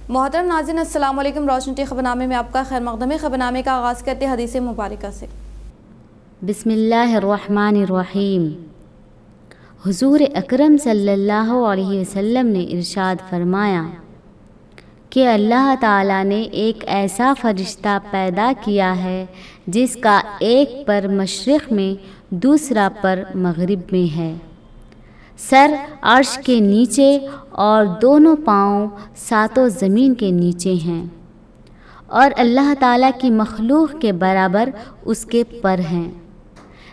मोहतरम नाज़रीन अस्सलाम वालेकुम। रोशन टी खबरनामे में आपका खैर मक़दम है। खबरनामे का आगाज़ करते हैं हदीस मुबारका से। बिस्मिल्लाहिर्रहमानिर्रहीम। हुज़ूर अकरम सल्लल्लाहु अलैहि वसल्लम ने इरशाद फरमाया कि अल्लाह ताला ने एक ऐसा फ़रिश्ता पैदा किया है जिसका एक पर मशरिक़ में दूसरा पर मग़रिब में है। सर अर्श के नीचे और दोनों पाँव सातों ज़मीन के नीचे हैं और अल्लाह ताला की मखलूक़ के बराबर उसके पर हैं।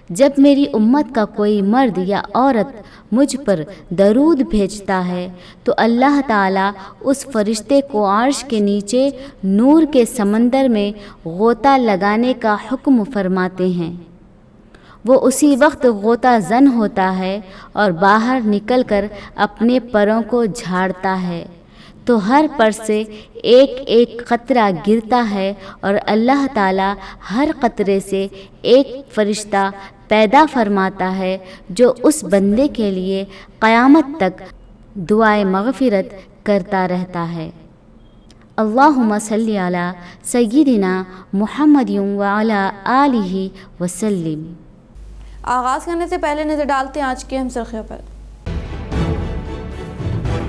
जब मेरी उम्मत का कोई मर्द या औरत मुझ पर दरूद भेजता है तो अल्लाह ताला उस फरिश्ते को अर्श के नीचे नूर के समंदर में गोता लगाने का हुक्म फरमाते हैं। वो उसी वक्त गोता जन होता है और बाहर निकलकर अपने परों को झाड़ता है तो हर पर से एक एक कतरा गिरता है और अल्लाह ताला हर कतरे से एक फरिश्ता पैदा फरमाता है जो उस बंदे के लिए क़यामत तक दुआए मग़फ़िरत करता रहता है। अल्लाहुम्मा सल्ली अला सय्यिदिना मुहम्मदिन व अला आलिहि वसल्लिम। आगाज़ करने से पहले नज़र डालते हैं आज के हम सुर्ख़ियों पर।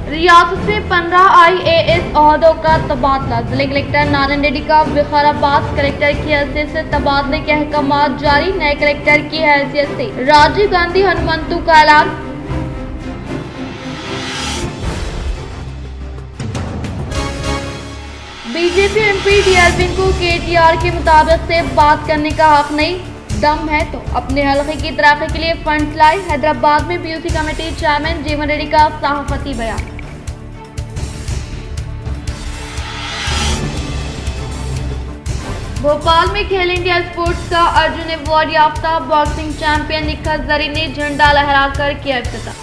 रियासत में 15 IAS ओहदों का तबादला। जिले कलेक्टर नारायण रेड्डी का विकाराबाद कलेक्टर की हैसियत से तबादले के अहकाम जारी। नए कलेक्टर की हैसियत से राजीव गांधी हनुमंतु का ऐलान। बीजेपी MP डी अरविंद को KTR के मुताबिक से बात करने का हक नहीं, दम है तो अपने हल्के की तरक्की के लिए फंड लाए। हैदराबाद में PUC कमेटी चेयरमैन जीवन रेड्डी का सहाफती बयान। भोपाल में खेल इंडिया स्पोर्ट्स का अर्जुन अवार्ड याफ्ता बॉक्सिंग चैंपियन निखत जरी ने झंडा लहराकर किया इफ्तिताह।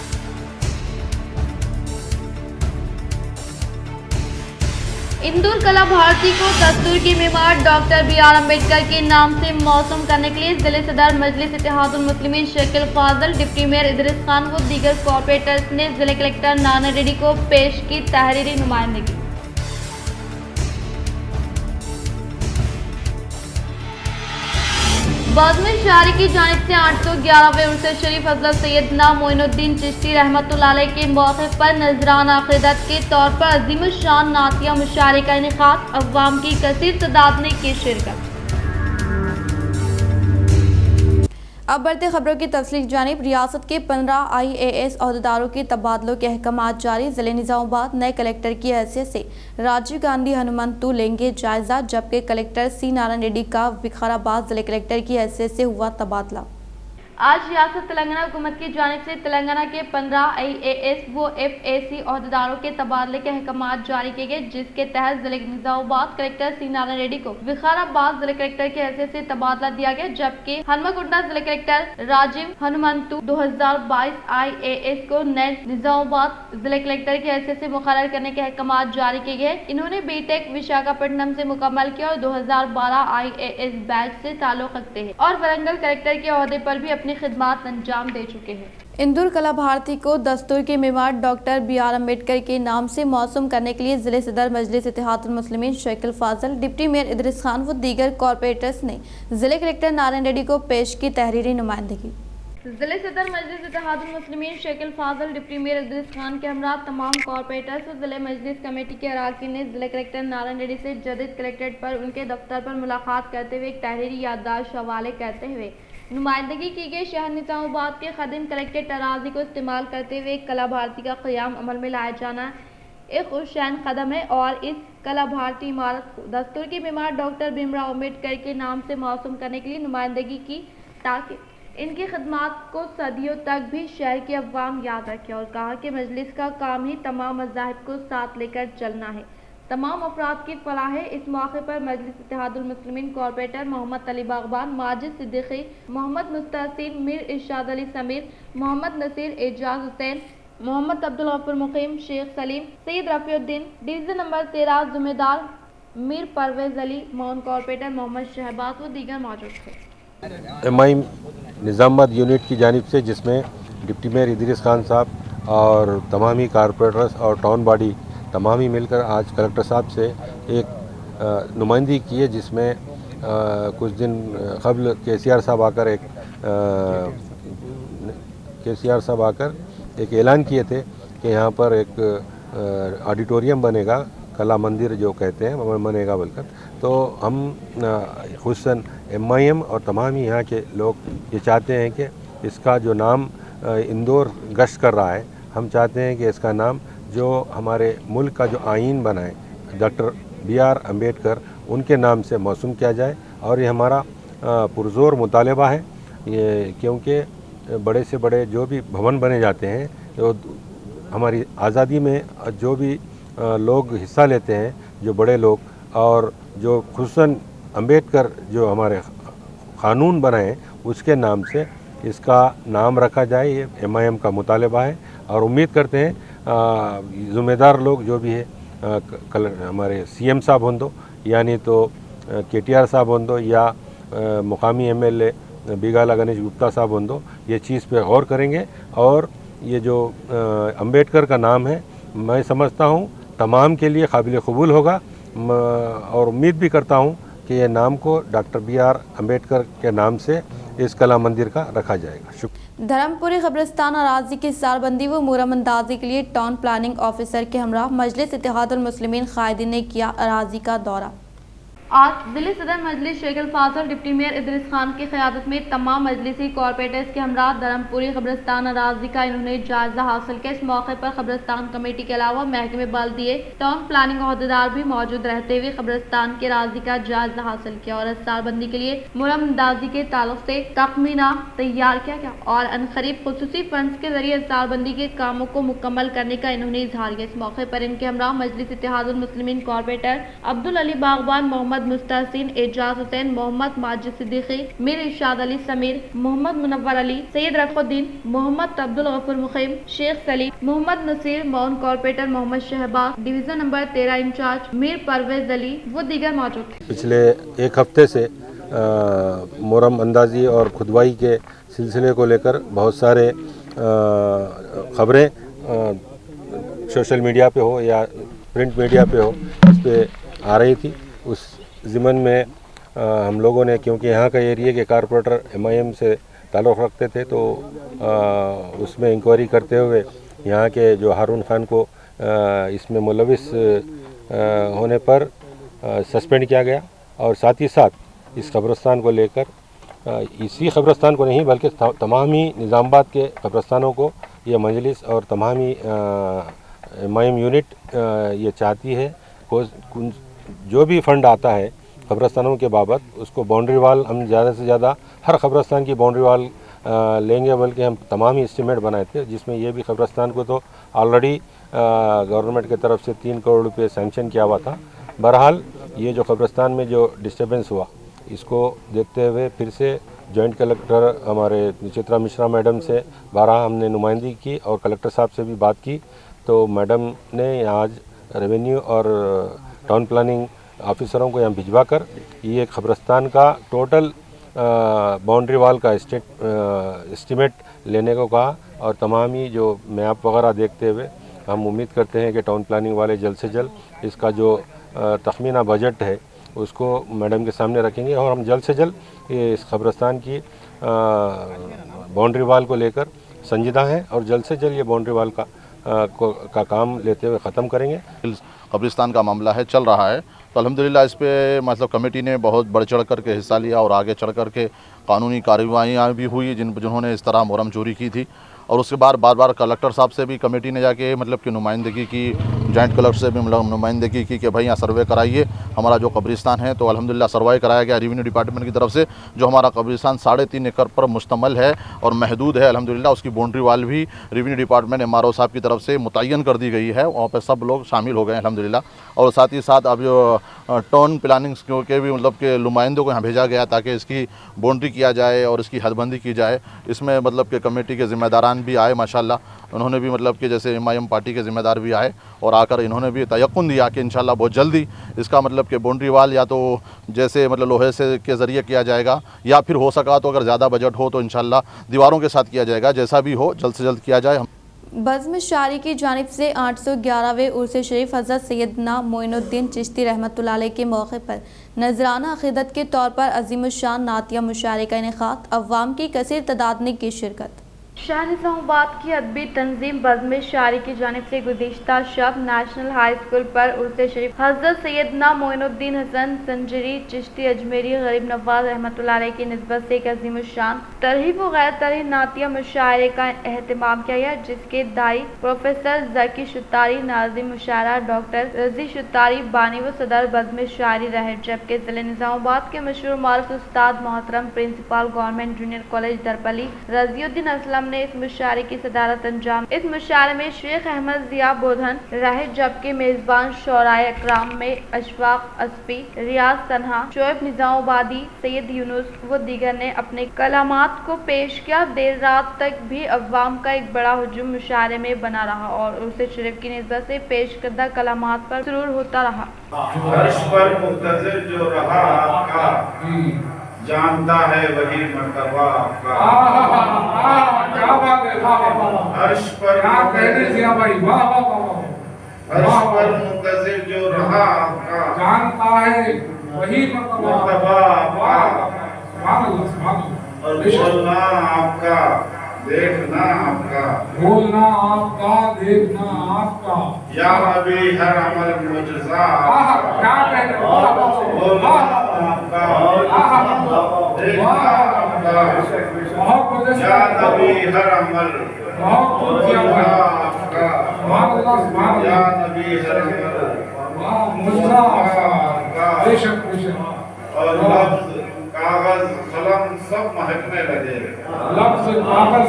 इंदौर कला भारती को दस्तूर की मीमार डॉक्टर BR अम्बेडकर के नाम से मौसूम करने के लिए जिले सदर मजलिस इत्तेहादुल मुस्लिमीन शेख फाजल, डिप्टी मेयर इदरीस खान व दीगर कॉर्पोरेटर्स ने जिले कलेक्टर नारायण रेड्डी को पेश की तहरीरी नुमाइंदगी। बाज़मी शारी की जानिब से 811वें उर्स शरीफ हज़रत सैयदना मोइनुद्दीन चिश्ती रहमतुल्लाह अलैह के मौके पर नजराना अक़ीदत के तौर पर अज़ीम शान नातिया मुशायरे का इनेकाद। अवाम की कसीर तादाद ने की शिरकत। अब बढ़ते खबरों की तफसील की जानिब। रियासत के 15 IAS ओहदेदारों के तबादलों के अहकाम जारी। ज़िले निज़ामाबाद नए कलेक्टर की हैसियत से राजीव गांधी हनुमंतु लेंगे जायज़ा, जबकि कलेक्टर C नारायण रेड्डी का विकाराबाद ज़िले कलेक्टर की हैसियत से हुआ तबादला। आज रियासत तेलंगाना हुकूमत की जानिब से तेलंगाना के 15 IAS व FAC ओहदेदारों के तबादले के अहकाम जारी किए गए, जिसके तहत जिले निज़ामाबाद कलेक्टर C नारायण रेड्डी को विकाराबाद जिले कलेक्टर की हैसियत से तबादला दिया गया, जबकि हनुमकुंडा जिले कलेक्टर राजीव हनुमंतु 2022 IAS को नए निज़ामाबाद जिले कलेक्टर की हैसियत से मुकर्रर करने के अहकाम जारी किए गए। इन्होंने BTech विशाखापट्टनम से मुकम्मल किया और 2012 IAS बैच से ताल्लुक़ रखते हैं और वरंगल कलेक्टर के ओहदे पर भी अपनी खिदमत अंजाम दे चुके हैं। इंदौर कला भारती को दस्तूर की मीमार डॉक्टर BR अम्बेडकर के नाम से मौसूम करने के लिए जिले सदर मजलिस इत्तेहादुल मुस्लिमीन शेख फाजल, डिप्टी मेयर इदरीस खान व दीगर कॉर्पोरेटर्स ने जिले कलेक्टर नारायण रेड्डी को पेश की तहरीरी नुमाइंदगी। जिले सदर मजलिस इत्तेहादुल मुस्लिमीन शेख फाजल, डिप्टी मेयर इदरीस खान के हमरा तमाम कॉर्पोरेटर्स और जिले मजलिस कमेटी के अराकीन ने जिले कलेक्टर नारायण रेड्डी से जदीद कलेक्ट्रेट पर उनके दफ्तर पर मुलाकात करते हुए एक तहरीरी याददाश्त हवाले करते हुए नुमाइंदगी की गई। शहर निज़ामाबाद के खदीम कलेक्ट्रेट अराजी को इस्तेमाल करते हुए कला भारती का क़याम अमल में लाया जाना एक खुशैन कदम है और इस कला भारती इमारत को दस्तूर की बीमार डॉक्टर भीमराव अम्बेडकर के नाम से मौसूम करने के लिए नुमाइंदगी की, ताकि इनकी खिदमत को सदियों तक भी शहर की अवाम याद रखे। और कहा कि मजलिस का काम ही तमाम मज़ाहिब को साथ लेकर चलना है, तमाम अफराद की फलाह है। इस मौके पर मजलिस इत्तेहादुल मुस्लिमीन कॉर्पोरेटर मोहम्मद अली बागबान, माजिद सिद्दीकी, मोहम्मद मुस्तहसिन, मीर इरशाद अली समीर, मोहम्मद नसीर, एजाज हुसैन, मोहम्मद अब्दुल गफूर मुकीम, शेख सलीम, सैयद रफ़ीउद्दीन, डिवीज़न नंबर 13 ज़िम्मेदार मीर परवेज़ अली, मौन कॉर्पोरेटर मोहम्मद शहबाज व दीगर मौजूद थे। MI निज़ामाबाद यूनिट की जानिब से, जिसमें डिप्टी मेयर इदरीस खान साहब और तमामी कारपोरेटर्स और टाउन बॉडी तमाम ही मिलकर आज कलेक्टर साहब से एक नुमाइंदगी की है, जिसमें कुछ दिन कबल KCR साहब आकर एक ऐलान किए थे कि यहाँ पर एक ऑडिटोरियम बनेगा, कला मंदिर जो कहते हैं बनेगा बोलकर। तो हम खुसन MIM और तमाम ही यहाँ के लोग ये चाहते हैं कि इसका जो नाम इंदौर गश्त कर रहा है, हम चाहते हैं कि इसका नाम जो हमारे मुल्क का जो आईन बना है डॉक्टर BR अम्बेडकर उनके नाम से मौसूम किया जाए। और ये हमारा पुरजोर मुतालबा है, ये क्योंकि बड़े से बड़े जो भी भवन बने जाते हैं, तो हमारी आज़ादी में जो भी लोग हिस्सा लेते हैं, जो बड़े लोग, और जो खुसूसन अम्बेडकर जो हमारे क़ानून बनाए उसके नाम से इसका नाम रखा जाए, ये MIM का मुतालबा है। और उम्मीद करते हैं ज़िम्मेदार लोग जो भी है, हमारे CM साहब हों दो, यानी तो KTR साहब हों दो, या मुकामी MLA बिगाला गणेश गुप्ता साहब हों दो, ये चीज़ पे गौर करेंगे। और ये जो अम्बेडकर का नाम है, मैं समझता हूँ तमाम के लिए काबिल कबूल होगा, और उम्मीद भी करता हूँ कि ये नाम को डॉक्टर BR अम्बेडकर के नाम से इस कला मंदिर का रखा जाएगा। शुक्रिया। धर्मपुरी कब्रिस्तान अराजी की सालबंदी व मुहर्रम अंदाजी के लिए टाउन प्लानिंग ऑफिसर के हमरा मजलिस इत्तेहादुल मुस्लिमीन कायदीन ने किया अराजी का दौरा। आज दिल्ली सदर मजलिस शेख फाजल डिप्टी मेयर इदरीस खान की क़यादत में तमाम मजलिसी कॉरपोरेटर्स के हमरा धर्मपुरी कब्रिस्तान अराजी का इन्होंने जायजा हासिल किया। इस मौके पर कब्रिस्तान कमेटी के अलावा महकमे बल्दिये टाउन प्लानिंग अहदेदार भी मौजूद रहते हुए कब्रिस्तान के अराजी का जायजा हासिल किया और सालबंदी के लिए मुहर्रम अंदाजी के ताल्लुक से तखमीना तैयार किया गया और अनकरीब खुसूसी फंड्स के जरिए सालबंदी के कामों को मुकम्मल करने का इन्होंने इजहार किया। इस मौके पर इनके हमरा मजलिस इत्तेहादुल मुस्लिमीन कॉरपोरेटर अब्दुल अली बागबान, मोहम्मद मुस्तहसिन, एजाज हुसैन, मोहम्मद माजिद सिद्दीकी, मीर इरशाद अली समीर, मोहम्मद मुनव्वर अली, सैयद रफुद्दीन, मोहम्मद अब्दुल गफूर मुखीम, शेख सलीम, मोहम्मद नसीर, मौन corporator Mohammed Shahbaz, division number 13 incharge Mir Parvez Ali वो दीगर मौजूद थे। पिछले एक हफ्ते से मुहर्रम अंदाजी और खुदवाई के सिलसिले को लेकर बहुत सारे खबरें सोशल मीडिया पे हो या प्रिंट मीडिया पे हो, इस पे आ रही थी। उस ज़िमन में हम लोगों ने, क्योंकि यहाँ का एरिया के कारपोरेटर MIM से ताल्लुक़ रखते थे, तो उसमें इंक्वायरी करते हुए यहाँ के जो हारून खान को इसमें मुलविस होने पर सस्पेंड किया गया। और साथ ही साथ इस कब्रिस्तान को लेकर, इसी कब्रिस्तान को नहीं बल्कि तमाम ही निज़ामाबाद के कब्रिस्तानों को ये मजलिस और तमाम ही MIM यूनिट ये चाहती है जो भी फंड आता है कब्रिस्तानों के बाबत, उसको बाउंड्री वाल हम ज़्यादा से ज़्यादा हर कब्रिस्तान की बाउंड्री वाल लेंगे, बल्कि हम तमाम ही एस्टीमेट बनाए थे, जिसमें ये भी कब्रिस्तान को तो ऑलरेडी गवर्नमेंट की तरफ से 3 करोड़ रुपये सैंक्शन किया हुआ था। बहरहाल ये जो कब्रिस्तान में जो डिस्टर्बेंस हुआ, इसको देखते हुए फिर से जॉइंट कलेक्टर हमारे चित्रा मिश्रा मैडम से 12 हमने नुमाइंदगी की और कलेक्टर साहब से भी बात की। तो मैडम ने आज रेवेन्यू और टाउन प्लानिंग ऑफिसरों को यहाँ भिजवा कर ये कब्रिस्तान का टोटल बाउंड्री वाल का एस्टीमेट लेने को कहा। और तमाम ही जो मैप वगैरह देखते हुए हम उम्मीद करते हैं कि टाउन प्लानिंग वाले जल्द से जल्द इसका जो तखमीना बजट है उसको मैडम के सामने रखेंगे और हम जल्द से जल्द ये इस कब्रिस्तान की बाउंड्री वाल को लेकर संजीदा हैं और जल्द से जल्द ये बाउंड्री वाल का काम लेते हुए ख़त्म करेंगे। कब्रिस्तान का मामला है, चल रहा है, तो अल्हम्दुलिल्लाह इस पे मतलब कमेटी ने बहुत बढ़ चढ़ कर के हिस्सा लिया और आगे चढ़ कर के कानूनी कार्रवाइयाँ भी हुई जिन्होंने इस तरह मुहर्रम चोरी की थी। और उसके बाद बार बार कलेक्टर साहब से भी कमेटी ने जाके मतलब कि नुमाइंदगी की, जॉइंट कलेक्टर से भी मतलब नुमाइंदगी की कि भाई यहाँ सर्वे कराइए हमारा जो कब्रिस्तान है। तो अल्हम्दुलिल्लाह सर्वे कराया गया रेवेन्यू डिपार्टमेंट की तरफ से। जो हमारा कब्रिस्तान 3.5 एकड़ पर मुश्तमल है और महदूद है, अल्हम्दुलिल्लाह उसकी बाउंड्री वाल भी रेवेन्यू डिपार्टमेंट MRO साहब की तरफ से मुतय्यन कर दी गई है। वहाँ पर सब लोग शामिल हो गए अल्हम्दुलिल्लाह। और साथ ही साथ अब जो टाउन प्लानिंग के भी मतलब के नुमाइंदों को यहाँ भेजा गया ताकि इसकी बाउंड्री किया जाए और इसकी हदबंदी की जाए। इसमें मतलब कि कमेटी के ज़िम्मेदारान भी आए माशाल्लाह, उन्होंने भी मतलब कि जैसे MIM पार्टी के ज़िम्मेदार भी आए और आकर इन्होंने भी तयक्कुन दिया कि इंशाल्लाह बहुत जल्दी इसका मतलब कि बाउंड्री वाल या तो जैसे मतलब लोहे से के ज़रिए किया जाएगा या फिर हो सका तो अगर ज़्यादा बजट हो तो इंशाल्लाह दीवारों के साथ किया जाएगा। जैसा भी हो जल्द से जल्द किया जाए। बज़्म शारी की जानिब से 811वें उर्स शरीफ हज़रत सैयदना मोइनुद्दीन चिश्ती रहमतुल्लाह अलैह के मौके पर नजराना अक़ीदत के तौर पर अज़ीमुश्शान नातिया मुशायरे का इनेकाद, अव्वाम की कसीर तादाद ने की शिरकत। शाह निज़ामुद्दीन की अदबी तंजीम बज़्म शारी की जानिब से गुज़िश्ता शब नेशनल हाई स्कूल पर उर्स शरीफ हज़रत सैयदना मोइनुद्दीन हसन संजरी चिश्ती अजमेरी गरीब नवाज रहमतुल्लाह अलैह की निस्बत से एक अज़ीमुश्शान तरहीब व गैर तरहीब नातिया मुशायरे का एहतमाम किया गया, जिसके दाई प्रोफेसर ज़की शुत्तारी, नाज़िम मुशायरा डॉक्टर रज़ी शुत्तारी, बानी व सदर बज़्म शारी रहे, जबकि ज़िले निज़ामुद्दीन के मशहूर मारूफ उस्ताद मोहतरम principal government junior college Darpalli Raziuddin Aslam ने इस मुशायरे की सदारत अंजाम। इस मुशायरे में शेख अहमद ज़िया बोधन रहे, जबकि मेज़बान शोराए अकराम में अशफाक अस्फी, रियाज तन्हा, शोएब निज़ामुद्दीनी, सैयद यूनुस व दीगर ने अपने कलामात को पेश किया। देर रात तक भी अव्वाम का एक बड़ा हुजूम मुशायरे में बना रहा और उर्स शरीफ की निस्बत से पेश करदा कलामात पर सुरूर होता रहा। अर्श पर मुक्तज़िर जो रहा आपका, जानता है वही मर्तबा आपका। अर्श पर मुक्तज़िर जो रहा आपका, जानता है वही मर्तबा आपका। और बोलना आपका, देखना आपका, बोलना आपका, देखना आपका। या नबी हर अमल मुजज़ा क्या कहते हैं? बोलना आपका, देखना आपका। या नबी हर अमल मुजज़ा आपका। या नबी हर अमल मुजज़ा आपका। और लफ्ज़ कागज कलम सब महकने लगे, लफ्ज़ कागज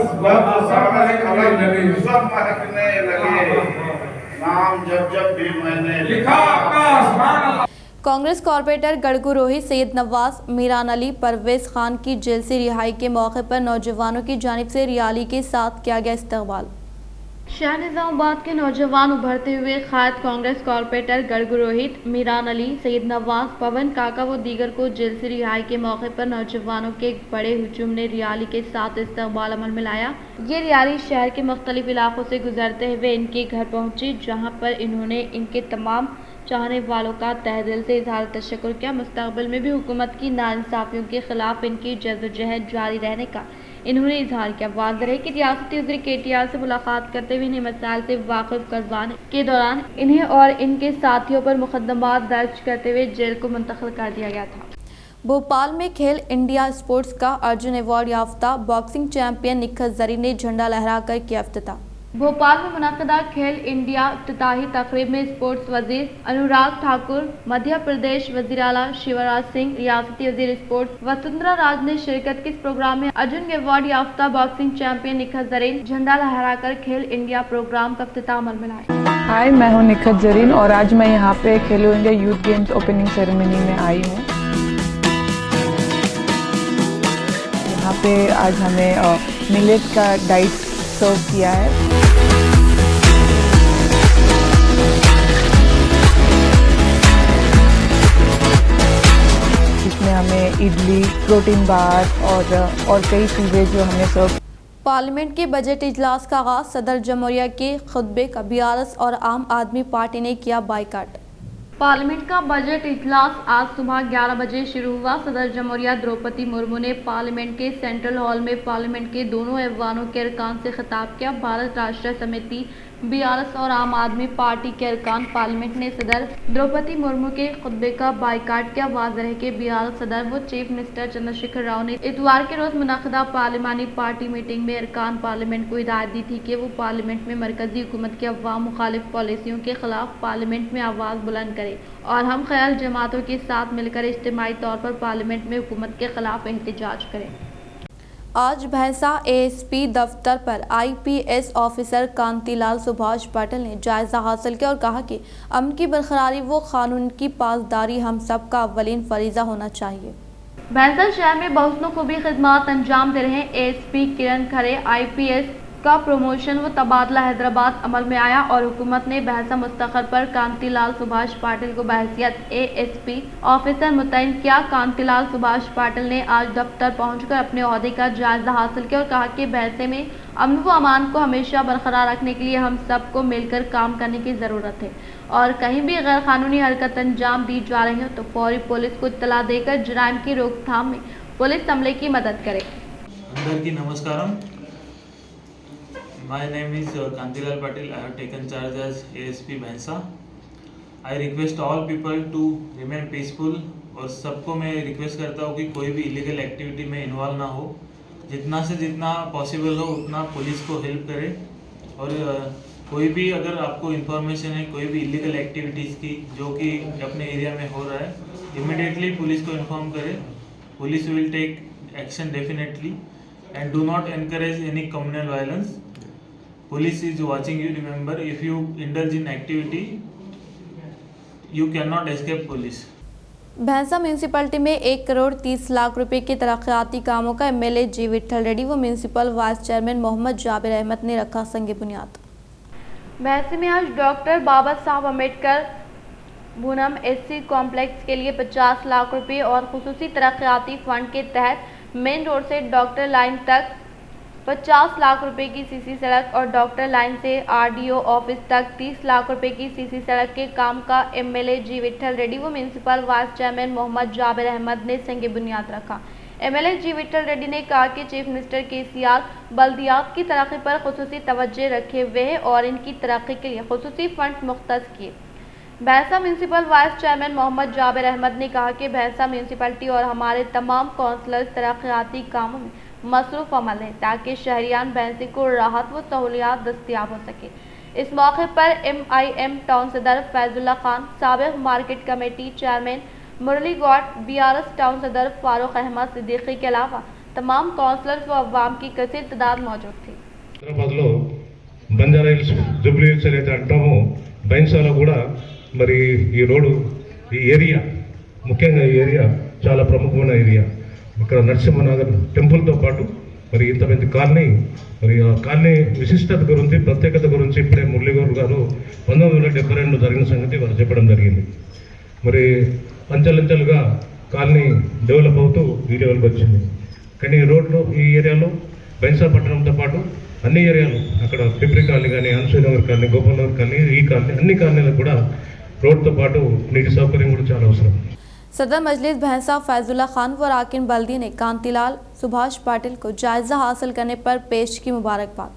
सब महकने लगे। नाम जब जब भी मैंने लिखा आपका। कांग्रेस कॉरपोरेटर गड़गू रोहित, सैयद नवाज, मीरान अली, परवेज खान की जेल से रिहाई के मौके पर नौजवानों की जानिब से रियाली के साथ किया गया इस्तकबाल। शाह निज़ामुद्दीन के नौजवान उभरते हुए क़ायद कांग्रेस कॉरपोरेटर गड़गू रोहित, मीरान अली, सैयद नवाज, पवन काका व दीगर को जेल से रिहाई के मौके पर नौजवानों के एक बड़े हुजूम ने रियाली के साथ इस्तकबाल अमल में लाया। ये रियाली शहर के मुख्तलिफ इलाकों से गुजरते हुए इनके घर पहुंची, जहां पर इन्होंने इनके तमाम चाहने वालों का तहे दिल से इजहार तशक्कुर किया। मुस्तकबिल में भी हुकूमत की नाइंसाफियों के खिलाफ इनकी जद्दोजहद जारी रहने का इन्होंने इजहार किया। वाज़ेह है कि रियासती वज़ीर KTR से मुलाकात करते हुए इन्हें मसाइल से वाकिफ करवाने के दौरान इन्हें और इनके साथियों पर मुकदमा दर्ज करते हुए जेल को मुंतकिल कर दिया गया था। भोपाल में खेल इंडिया स्पोर्ट्स का अर्जुन अवार्ड याफ्ता बॉक्सिंग चैंपियन निखत जरीन ने झंडा लहराकर किया इफ्तिताह। भोपाल में मुनक़दा खेल इंडिया इफ्तिताही तक़रीब में स्पोर्ट्स वज़ीर अनुराग ठाकुर, मध्य प्रदेश वज़ीर आला शिवराज सिंह, रियासती वज़ीर स्पोर्ट्स वसुंधरा राज ने शिरकत की। इस प्रोग्राम में अर्जुन अवार्ड याफ्ता बॉक्सिंग चैंपियन निखत जरीन झंडा लहराकर खेल इंडिया प्रोग्राम का इफ्तिताह अमल में लाए। हाय, मैं हूँ निखत जरीन और आज मैं यहाँ पे खेलो India youth games opening ceremony में आई हूँ। यहाँ पे आज हमें मिलेट का डाइट सर्व किया है। इसमें हमें इडली, प्रोटीन बार और कई चीज़ें जो हमें सर्व। पार्लियामेंट के बजट इजलास का आगाज सदर जमहूरिया के खुतबे का BRS और आम आदमी पार्टी ने किया बाइकाट। पार्लियामेंट का बजट इजलास आज सुबह 11 बजे शुरू हुआ। सदर जमहूरिया द्रौपदी मुर्मू ने पार्लियामेंट के सेंट्रल हॉल में पार्लियामेंट के दोनों ऐवानों के अरकान से खिताब किया। भारत राष्ट्र समिति, BRS और आम आदमी पार्टी के अरकान पार्लियामेंट ने सदर द्रौपदी मुर्मू के खुतबे का बाइकाट किया। वाज़ेह है कि BRS सदर व चीफ मिनिस्टर चंद्रशेखर राव ने इतवार के रोज मुनक़दा पार्लिमानी पार्टी मीटिंग में अरकान पार्लियामेंट को हिदायत दी थी कि वो पार्लियामेंट में मरकजी हुकूमत की अवाम मुखालिफ पॉलिसियों के खिलाफ पार्लियामेंट में आवाज़ बुलंद करे और हम ख्याल जमातों के साथ मिलकर इज्तिमाई तौर पर पार्लियामेंट में हुकूमत के खिलाफ एहतजाज करें। आज भैंसा ASP दफ्तर पर IPS ऑफिसर कांतिलाल सुभाष पाटिल ने जायजा हासिल किया और कहा कि अमन की बरकरारी व कानून की पासदारी हम सब का अव्वलीन फरीजा होना चाहिए। भैंसा शहर में बहुसनों खूबी खिदमात अंजाम दे रहे ASP किरण खरे, IPS का प्रमोशन व तबादला हैदराबाद अमल में आया और हुकूमत ने बहसा मुस्तखर पर कांतिलाल सुभाष पाटिल को बहैसियत ASP ऑफिसर मुतयन किया। कांतिलाल सुभाष पाटिल ने आज दफ्तर पहुंचकर अपने ओहदे का जायजा हासिल किया और कहा कि बहसे में अमन व अमान को हमेशा बरकरार रखने के लिए हम सबको मिलकर काम करने की ज़रूरत है और कहीं भी गैर कानूनी हरकत अंजाम दी जा रही हो तो फौरी पुलिस को इत्तला देकर जराइम की रोकथाम में पुलिस अमले की मदद करे। अंदर की नमस्कारम। My name is Kantilal Patil. I have taken charge as ASP Bhensa. I request all people to remain peaceful और सबको मैं रिक्वेस्ट करता हूँ कि कोई भी इलीगल एक्टिविटी में इन्वॉल्व ना हो। जितना से जितना पॉसिबल हो उतना पुलिस को हेल्प करें और कोई भी अगर आपको इन्फॉर्मेशन है कोई भी इलीगल एक्टिविटीज़ की जो कि अपने एरिया में हो रहा है इमीडिएटली पुलिस को इन्फॉर्म करें। Police will take action definitely and do not encourage any communal violence. Police is watching you. Remember, if you indulge in activity, you cannot escape police. भैंसा म्यूनसिपलिटी में 1 करोड़ 30 लाख रुपए के तरक्याती कामों का MLA जी विट्ठल रेड्डी व municipal vice chairman Mohammed Jabir Ahmed ने रखा संग बुनियाद। भैंसे में आज डॉक्टर बाबा साहब अम्बेडकर भूनम SC कॉम्प्लेक्स के लिए 50 लाख रुपए और खुसूसी तरक्याती फंड के तहत मेन रोड से डॉक्टर लाइन तक 50 लाख रुपए की सीसी सड़क और डॉक्टर लाइन से RDO ऑफिस तक 30 लाख रुपए की सीसी सड़क के काम का MLA जी विट्ठल रेड्डी व municipal vice chairman Mohammed Jabir Ahmed ने संग बुनियाद रखा। MLA जी विट्ठल रेड्डी ने कहा कि चीफ मिनिस्टर KCR बल्दियात की तरक्की पर खुसूसी तवज्जो रखे हुए हैं और इनकी तरक्की के लिए खुसूसी फंड मुख्तस किए। Bhainsa municipal vice chairman Mohammed Jabir Ahmed ने कहा कि भैंसा म्यूनसिपलिटी और हमारे तमाम काउंसलर्स तरक्याती कामों में मसरूफ अमल है ताकि शहरियान भैंसे को राहत व सहूलियात दस्तियाब हो सके। इस मौके पर MIM टाउन सदर फैजुल्ला खान, साबिक मार्केट कमेटी चेयरमैन मुरली गौड, BRS टाउन सदर फारूक अहमद सिद्दीकी के अलावा तमाम काउंसलर्स व अवाम की कसीर तादाद मौजूद थी। బంజారా హిల్స్ జూబ్లీ హిల్స్ ఏదైతే అంటామో బైన్సాలో కూడా మరి ఈ రోడ్డు ఈ ఏరియా ముఖ్యంగా ఈ ఏరియా చాలా ప్రముఖమైన ఏరియా। ఇక్కడ నరసింహనగర్ టెంపుల్తో పాటు మరి ఇంత పెద్ద కాలనీ మరి ఆ కాలనీ విశిష్టత గురించి ప్రత్యేకత గురించి ఇప్పుడే మురళీగౌడ్ గారు 1972 జరిగిన సంగతి వారు చెప్పడం జరిగింది। మరి అంచెలంచెలుగా కాలనీ డెవలప్ అవుతూ ఈ లెవెల్కి వచ్చింది। కానీ ఈ రోడ్లో ఈ ఏరియాలో బైన్సా పట్టణంతో పాటు అన్ని ఏరియాలు అక్కడ పిప్రి కాలనీ కానీ అన్సూనగర్ కాలనీ గోపాలనగర్ కాలనీ ఈ కాలనీ అన్ని కాలనీలకు కూడా రోడ్తో పాటు నీటి సౌకర్యం కూడా చాలా అవసరం। सदर मजलिस भैंसा फैजुल्ला खान व राकिन बल्दी ने कांतिलाल सुभाष पाटिल को जायजा हासिल करने पर पेश की मुबारकबाद।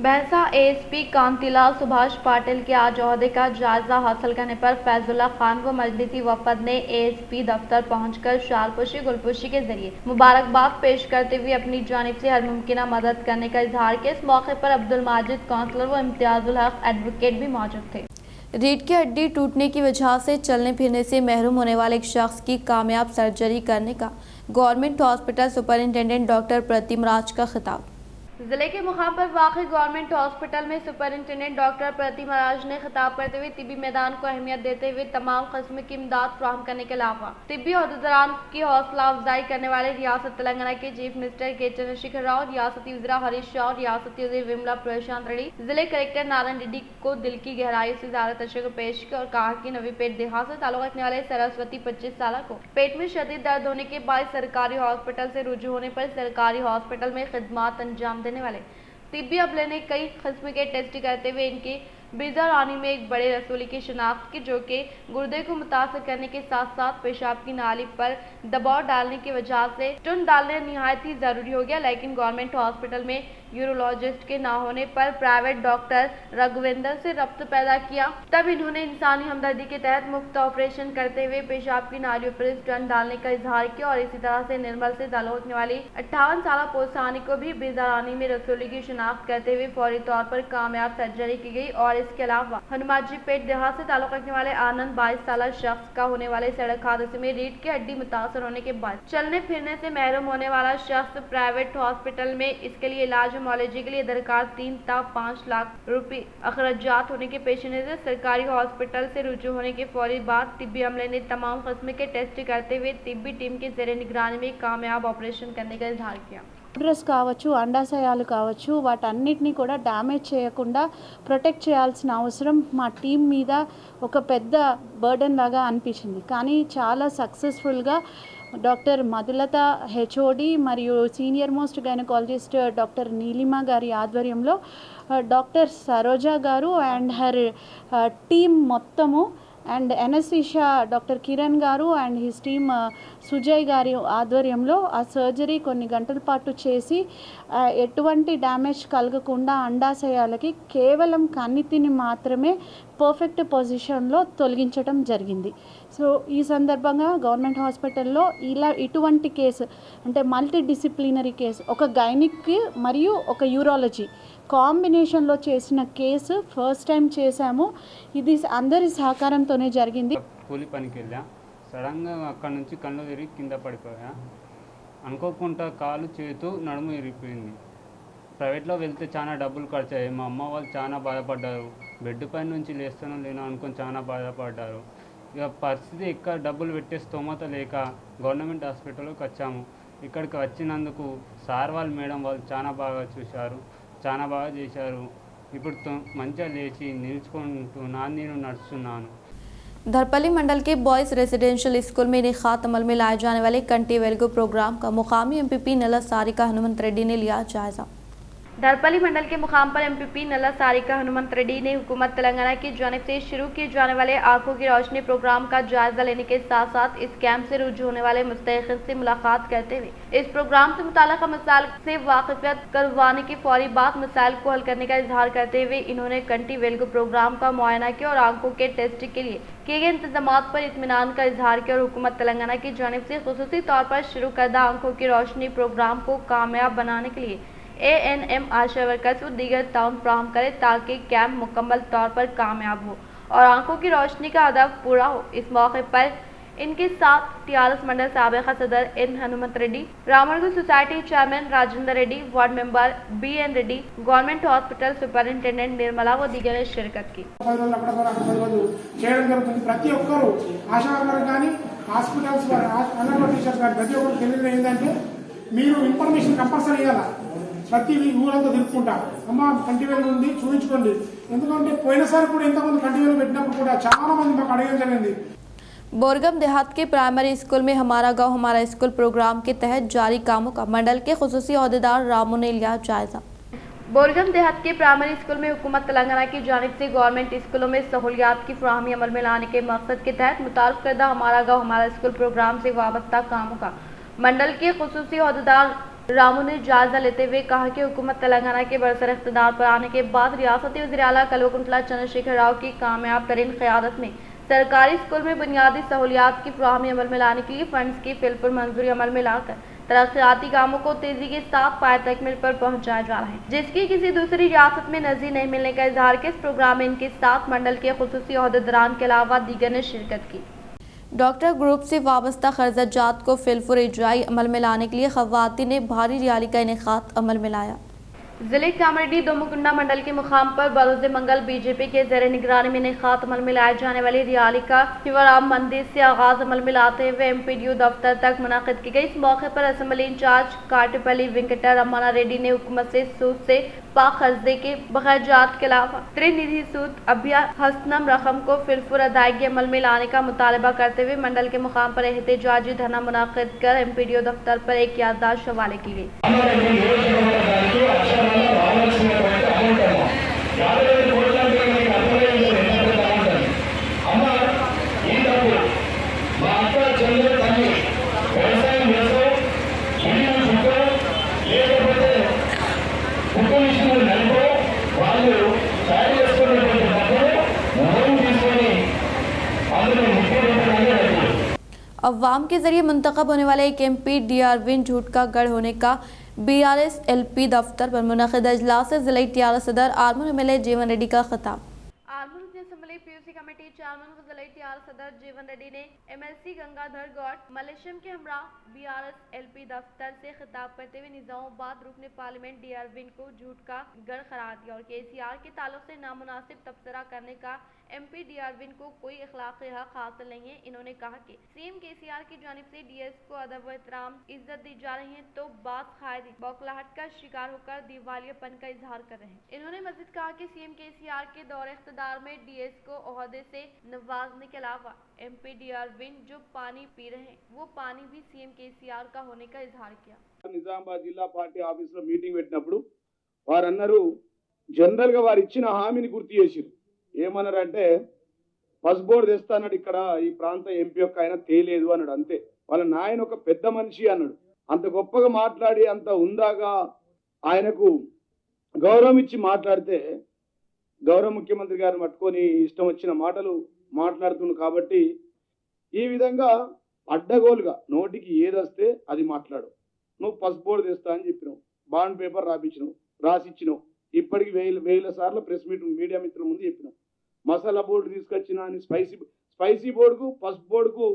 भैंसा ASP कांतिलाल सुभाष पाटिल के आज ओहदे का जायजा हासिल करने पर फैजुल्ला खान व मजलिसी वफद ने ASP दफ्तर पहुंचकर शालपुशी गुलपुशी के जरिए मुबारकबाद पेश करते हुए अपनी जानिब से हर मुमकिन मदद करने का इजहार किया। इस मौके पर अब्दुल माजिद काउंसलर व इम्तियाजुल हक एडवोकेट भी मौजूद थे। रीढ़ की हड्डी टूटने की वजह से चलने फिरने से महरूम होने वाले एक शख्स की कामयाब सर्जरी करने का गवर्नमेंट हॉस्पिटल सुपरिंटेंडेंट डॉक्टर प्रतिम राज का खिताब। जिले के मुकाम पर वाक़ई गवर्नमेंट हॉस्पिटल में सुपरिंटेंडेंट डॉक्टर प्रतिम राज ने खिताब करते हुए तिब्बी मैदान को अहमियत देते हुए तमाम किस्म की इमदाद फराहम करने के अलावा तिब्बी अहदेदारान की हौसला अफजाई करने वाले रियासत तेलंगाना के चीफ मिनिस्टर के चंद्रशेखर राव, रियासती वज़ीर हरीश राव, रियासती वज़ीर विमला प्रशांत रेड्डी, जिले कलेक्टर नारायण रेड्डी को दिल की गहराई से ज़्यादा तशक्कुर पेश किया और कहा कि नवी पेट देहात से ताल्लुक़ रखने वाले सरस्वती 25 साल को पेट में शदीद दर्द होने के बाद सरकारी हॉस्पिटल से रुजू होने पर सरकारी हॉस्पिटल में खिदमात अंजाम देने वाले तिब्बी अमले ने कई किस्म के टेस्ट करते हुए इनकी बिजा रानी में एक बड़े रसूली की शिनाख्त की जो कि गुर्दे को मुतासर करने के साथ साथ पेशाब की नाली पर दबाव डालने की वजह से स्टंट डालने निहायत ही जरूरी हो गया। लेकिन गवर्नमेंट हॉस्पिटल में यूरोलॉजिस्ट के ना होने पर प्राइवेट डॉक्टर रघुवेंद्र से रब्त पैदा किया। तब इन्होंने इंसानी हमदर्दी के तहत मुफ्त ऑपरेशन करते हुए पेशाब की नालियों पर स्टंट डालने का इजहार किया और इसी तरह से निर्मल से ताल्लुक़ रखने वाली 58 साल पोसानी को भी बेजारानी में रसूली की शिनाख्त करते हुए फौरी तौर पर कामयाब सर्जरी की गई। और इसके अलावा हनुमाजी पेट देहात से ताल्लुक़ रखने वाले आनंद 22 साल शख्स का होने वाले सड़क हादसे में रीढ़ की हड्डी मुतासर होने के बाद चलने फिरने से महरूम होने वाला शख्स प्राइवेट हॉस्पिटल में इसके लिए इलाज मौलजी के लिए दरकार 3 ta 5 लाख रुपए अखराजात होने के पेश नज़र सरकारी हॉस्पिटल से रुजू होने के फौरी बाद तिब्बी अमले ने तमाम किस्म के टेस्ट करते हुए तिब्बी टीम के ज़ेरे निगरानी में कामयाब ऑपरेशन करने का इजहार किया। యూట్రస్ కావచ్చు, అండాశయాలు కావచ్చు, వాటన్నిటిని కూడా డ్యామేజ్ చేయకుండా ప్రొటెక్ట్ చేయాల్సిన అవసరం మా టీం మీద ఒక పెద్ద బర్డెన్ లాగా అనిపించింది. కానీ చాలా సక్సెస్ఫుల్గా డాక్టర్ మధులత హెచ్ఓడి మరియు senior most gynaecologist doctor Neelima గారి ఆధ్వర్యంలో డాక్టర్ సరోజా గారు అండ్ హర్ టీం మొత్తము అండ్ ఎనస్థీషియా డాక్టర్ కిరణ్ గారు అండ్ హిస్ టీమ్ సుజయ్ గారి ఆధ్వర్యంలో ఆ సర్జరీ కొన్ని గంటల పాటు చేసి ఎటువంటి డ్యామేజ్ కలగకుండా అండాశయాలకి కేవలం కన్నితిని మాత్రమే పర్ఫెక్ట్ పొజిషన్లో తొలగించడం జరిగింది. సో ఈ సందర్భంగా గవర్నమెంట్ హాస్పిటల్లో ఇటువంటి కేసు అంటే మల్టీ డిసిప్లినరీ కేసు, ఒక గైనిక్ మరియు ఒక యూరాలజీ కాంబినేషన్లో చేసిన కేసు ఫస్ట్ టైం చేశాము. ఇది అందరి సహకారంతోనే జరిగింది. కూలి పనికి వెళ్ళా, సడన్గా అక్కడ నుంచి కళ్ళు తిరిగి కింద పడిపోయా. అనుకోకుండా కాలు చేతు నడుము ఇరిగిపోయింది. ప్రైవేట్లో వెళ్తే చాలా డబ్బులు ఖర్చు అయ్యాయి. మా అమ్మ వాళ్ళు చాలా బాధపడ్డారు. బెడ్ పైన నుంచి లేస్తానో లేనో అనుకొని చాలా బాధపడ్డారు. ఇక పరిస్థితి ఎక్కడ డబ్బులు పెట్టే స్తోమత లేక గవర్నమెంట్ హాస్పిటల్కి వచ్చాము. ఇక్కడికి వచ్చినందుకు సార్ వాళ్ళు మేడం వాళ్ళు చాలా బాగా చూశారు, చాలా బాగా చేశారు. ఇప్పుడు మంచిగా లేచి నిలుచుకుంటూ నేను నడుస్తున్నాను. धरपल्ली मंडल के बॉयज़ रेजिडेंशियल स्कूल में निखात अमल में लाए जाने वाले कंटी वेलगो प्रोग्राम का मुकामी एमपीपी नला सारिका हनुमंत रेड्डी ने लिया जायजा। धरपल्ली मंडल के मुकाम पर एमपीपी नला सारिका हनुमंत रेड्डी ने हुकूमत तेलंगाना की जानिब से शुरू किए जाने वाले आंखों की रोशनी प्रोग्राम का जायजा लेने के साथ साथ इस कैंप से रुजू होने वाले मुस्तहिक़ीन से मुलाकात करते हुए इस प्रोग्राम से मुताल्लिक़ मसाइल से वाक़िफ़ियत करवाने की फौरी बात मसाइल को हल करने का इजहार करते हुए इन्होंने कंटी वेलगो प्रोग्राम का मुआयना किया और आंखों के टेस्ट के लिए किए गए इंतजामात पर इत्मीनान का इजहार किया और हुकूमत तेलंगाना की जानिब से खुसूसी तौर पर शुरू करदा आंखों की रोशनी प्रोग्राम को कामयाब बनाने के लिए ANM आशा वर्कर्स और दीगर ताउन फ्राहम करे ताकि कैंप मुकम्मल तौर पर कामयाब हो और आंखों की रोशनी का हदफ पूरा हो। इस मौके पर इनके साथ TRS मंडल साबिक़ा सदर N Hanumanth Reddy, Ramaragu society chairman Rajendra Reddy, ward member BN Reddy, government hospital superintendent Nirmala व दीगर ने शिरकत की। ప్రతి ఒక్కరు ఆశా వర్కర్ కానీ హాస్పిటల్స్ అంగన్వాడీ టీచర్స్ కానీ ప్రతి ఒక్కరు తెలియదు ఏంటంటే మీరు ఇన్ఫర్మేషన్ కంపల్సరీ ఇవ్వాలి. ప్రతి ఊరంతా తిరుక్కుంటా అమ్మ కంటి వెలుగు ఉంది చూపించుకోండి. ఎందుకంటే పోయినసారి కూడా ఎంతమంది కంటి వెలుగు పెట్టినప్పుడు కూడా చాలా మంది మాకు అడగడం జరిగింది. बोरगम देहात के प्राइमरी स्कूल में हमारा गांव हमारा स्कूल प्रोग्राम के तहत जारी कामों का मंडल के खुसूसी अहदेदार रामू ने लिया जायजा। बोरगम देहात के प्राइमरी स्कूल में हुकूमत तेलंगाना की जानिब से गवर्नमेंट स्कूलों में सहूलियात की फराहमी अमल में लाने के मकसद के तहत मुतारफ करदा हमारा गांव हमारा स्कूल प्रोग्राम से वाबस्ता कामों का मंडल के खुसूसी अहदेदार रामू ने जायजा लेते हुए कहा कि हुकूमत तेलंगाना के बरसर इख्तिदार पर आने के बाद रियासती वज़ीर आला कल्वकुंतला चंद्रशेखर राव की कामयाब तरीन क़यादत में सरकारी स्कूल में बुनियादी सहूलियात की फराहमी अमल में लाने के लिए फंड्स की फिलपुर मंजूरी अमल में लाकर तरक्याती कामों को तेजी के साथ पाए तकमील पर पहुंचाया जा रहा है, जिसकी किसी दूसरी रियासत में नज़ीर नहीं मिलने का इजहार के इस प्रोग्राम में इनके साथ मंडल के खुसूसी अहदेदारान के अलावा दीगर ने शिरकत की। डॉक्टर ग्रुप से वाबस्ता खर्चात को फिलपुर इजराई अमल में लाने के लिए ख़वातीन ने भारी रैली का इनेकाद अमल में लाया। जिले कामरेड्डी दोमुकुंडा मंडल के मुकाम पर बरोज़ मंगल बीजेपी के ज़ेर निगरानी में इनेकाद अमल में लाए जाने वाली रैली का शिवराम मंदिर से आगाज अमल में लाते हुए MPDO दफ्तर तक मुनाकिद की गई। इस मौके पर असेंबली इंचार्ज काटेपल्ली वेंकटा रमना रेड्डी ने हुकूमत से सूद से पाक खर्जे के बगैर जात के अलावा त्रिनिधि सूद अभ्या हस्तनम रकम को फिलफुर अदायगी अमल में लाने का मुतालबा करते हुए मंडल के मुकाम पर एहतजाजी धरना मुनाकिद कर MPDO दफ्तर पर एक याददाश्त हवाले की गई। अवाम के जरिए मुंतखब होने वाले एक MP DRविन झूठ का गढ़ होने का BRS LP दफ्तर पर मुनक़िद इजलास से जिले TRS सदर आर्मूर MLA जीवन रेड्डी का खिताब। Armoor assembly PUC committee chairman व जिले TRS सदर जीवन रेड्डी ने MLC गंगाधर गौड़ मलेशियम के हमरा BRS LP दफ्तर से खिताब करते हुए निजामाबाद रुकन पार्लियामेंट DRविन को झूठ का गढ़ करार दिया और KCR के ताल्लुक से नामुनासिब तबसरा करने का MP डी अरविंद को कोई अखलाकी हक हासिल नहीं है। इन्होंने कहा कि CM KCR की जानिब से DS को अदब व एहतराम इज्जत दी जा रही है तो बात कायदे बौखलाहट का शिकार होकर दिवालियापन का इजहार कर रहे हैं। इन्होंने मजीद कहा कि CM KCR के दौर इख्तिदार में DS को ओहदे से नवाजने के अलावा MP डी अरविंद जो पानी पी रहे हैं वो पानी भी CM KCR का होने का इजहार किया। నిజామాబాద్ జిల్లా పార్టీ ఆఫీసులో మీటింగ్ పెట్టినప్పుడు వారు అన్నారు, జనరల్గా వారు ఇచ్చిన హామీని గుర్తు చేసిరు. ఏమన్నారంటే పస్ బోర్డు తెస్తానన్నాడు, ఇక్కడ ఈ ప్రాంత ఎంపీ యొక్క ఆయన తేలేదు అన్నాడు. అంతే. వాళ్ళ నాయన ఒక పెద్ద మనిషి అన్నాడు. అంత గొప్పగా మాట్లాడి అంత ఉందాగా ఆయనకు గౌరవం ఇచ్చి మాట్లాడితే గౌరవ ముఖ్యమంత్రి గారిని పట్టుకొని ఇష్టం వచ్చిన మాటలు మాట్లాడుతున్నాడు. కాబట్టి ఈ విధంగా అడ్డగోలుగా నోటికి ఏదొస్తే అది మాట్లాడు. నువ్వు పస్ బోర్డు తెస్తా అని చెప్పినావు, బాండ్ పేపర్ రాసిచ్చినావు. ఇప్పటికి వేల సార్లు ప్రెస్ మీట్ మీడియా మిత్రుల ముందు చెప్పినావు. మసాలా బోర్డు తీసుకొచ్చిన అని స్పైసీ బోర్డుకు పస్ బోర్డుకు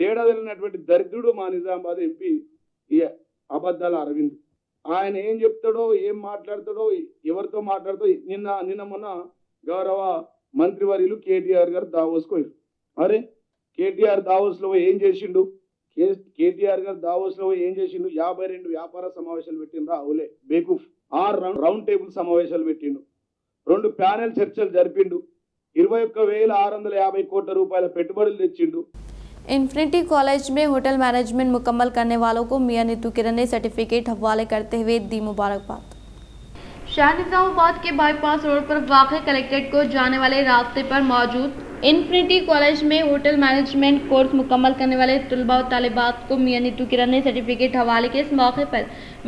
తేడా తెలియనటువంటి దరిద్రుడు మా నిజామాబాద్ ఎంపీ ఈ అబద్ధాల అరవింద్. ఆయన ఏం చెప్తాడో ఏం మాట్లాడతాడో ఎవరితో మాట్లాడుతూ నిన్న మొన్న గౌరవ మంత్రివర్యులు కేటీఆర్ గారు దావోస్కు పోయారు. అరే కేటీఆర్ దావోస్లో ఏం చేసిండు? కేటీఆర్ గారు దావోస్లో ఏం చేసిండు? 52 వ్యాపార సమావేశాలు పెట్టిండ్రా అవులే బేకూఫ్. 6 రౌండ్ టేబుల్ సమావేశాలు పెట్టిండు, 2 ప్యానెల్ చర్చలు జరిపిండు, 21,650 కోట్ల రూపాయల పెట్టుబడులు తెచ్చిండు. इन्फिनिटी कॉलेज में होटल मैनेजमेंट मुकम्मल करने वालों को मियां नीतू किरण ने सर्टिफिकेट हवाले करते हुए दी मुबारकबाद। शाह निजामाबाद के बाईपास रोड पर वाक़ कलेक्ट्रेट को जाने वाले रास्ते पर मौजूद इन्फिनिटी कॉलेज में होटल मैनेजमेंट कोर्स मुकम्मल करने वाले तलबा और तालिबात को मियां नीतू किरण ने सर्टिफिकेट हवाले के इस मौके पर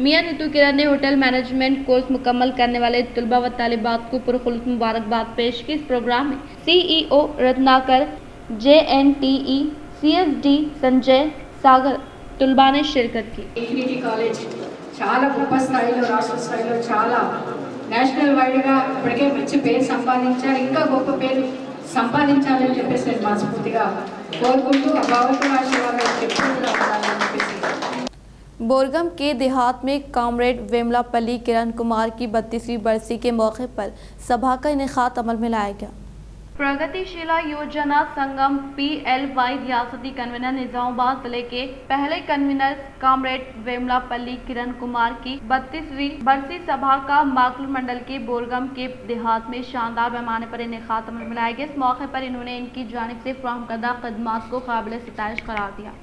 मियां नीतू किरण ने होटल मैनेजमेंट कोर्स मुकम्मल करने वाले तलबा व तालिबात को पुरखुलूस मुबारकबाद पेश की। इस प्रोग्राम में CEO Ratnakar, JNTE CSD Sanjay सागर तुलबा ने शिरकत की। इन्फिनिटी कॉलेज చాలా గొప్ప స్థాయిలో రాష్ట్ర స్థాయిలో చాలా నేషనల్ వైడ్గా ఇప్పటికే మంచి పేరు సంపాదించారు, ఇంకా గొప్ప పేరు సంపాదించాలని చెప్పేసి నేను మనస్ఫూర్తిగా కోరుకుంటూ ఆ భగవంతుని ఆశీర్వాదాలు చెప్పుకుంటూ ఉండాలని చెప్పేసి। बोरगम के देहात में कॉमरेड वेमलापल्ली किरण कुमार की 32वीं बरसी के मौके पर सभा का इनेकाद अमल में लाया गया। प्रगतिशीला योजना संगम PLY रियासती कन्वीनर निजामाबाद जिले के पहले कन्वीनर कॉमरेड वेमलापल्ली किरण कुमार की 32वीं बरसी सभा का माकलू मंडल के बोरगम के देहात में शानदार पैमाने पर इनेकाद अमल में लाया गया। इस मौके पर इन्होंने इनकी जानिब से फराहम करदा खदमात को काबिल सितारिश करार दिया।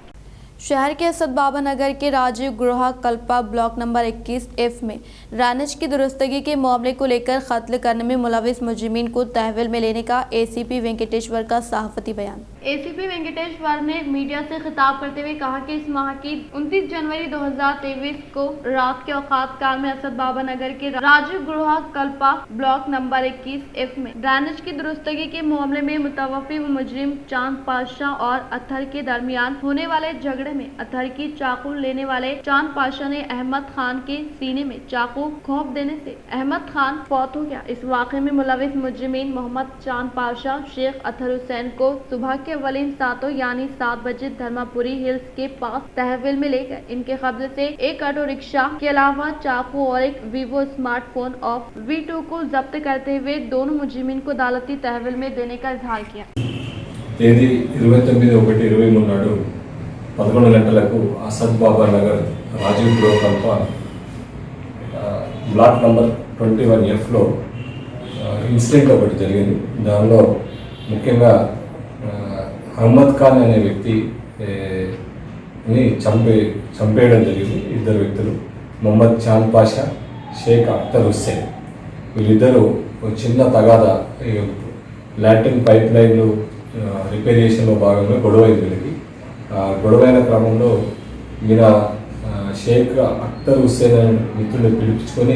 शहर के असद बाबा नगर के Rajiv Gruha Kalpa block number 21F में रानिश की दुरुस्तगी के मामले को लेकर कत्ल करने में मुलविस मुजरिमीन को तहवील में लेने का ACP वेंकटेश्वर का सहाफती बयान। ACP वेंकटेश्वर ने मीडिया से खिताब करते हुए कहा कि इस माह की 29 जनवरी 2023 को रात के औकात काल में असद बाबा नगर के Rajiv Gruha Kalpa block number 21F में रानिश की दुरुस्तगी के मामले में मुतवफ़ी मुजरिम चांद पाशाह और अत्थर के दरमियान होने वाले झगड़े में अत्थर की चाकू लेने वाले चांद पाशाह ने अहमद खान के सीने में चाकू घोंप देने से अहमद खान फौत हो गया। इस वाक़े में मुलविस मुजरिमीन मोहम्मद चांद पाशाह, शेख अत्थर हुसैन को सुबह के वलीन सातों यानी 7 बजे धर्मापुरी हिल्स के पास तहवील में ले गए। इनके कब्जे से एक ऑटो रिक्शा के अलावा चाकू और एक वीवो स्मार्टफोन ऑफ V2 को जब्त करते हुए दोनों मुजरिमीन को अदालती तहवील में देने का इजहार किया। తేదీ 29/1/23 నాడు 11 గంటలకు అసద్ బాబా నగర్ రాజీవ్ గృహ కల్ప బ్లాక్ నంబర్ 21Fలో ఇన్సిడెంట్ ఒకటి జరిగింది. దానిలో ముఖ్యంగా అహ్మద్ ఖాన్ అనే వ్యక్తిని చంపేయడం జరిగింది. 2 వ్యక్తులు మొహమ్మద్ చాంద్ పాషా, షేక్ అఖ్తర్ హుస్సేన్. వీళ్ళిద్దరూ చిన్న తగాదా లాట్రిన్ పైప్ లైన్లు రిపేర్ చేసిన భాగంగా గొడవైంది. వీళ్ళకి గొడవైన క్రమంలో ఈయన షేక్ అఖ్తర్ హుస్సేన్ అనే మిత్రుడిని పిలిపించుకొని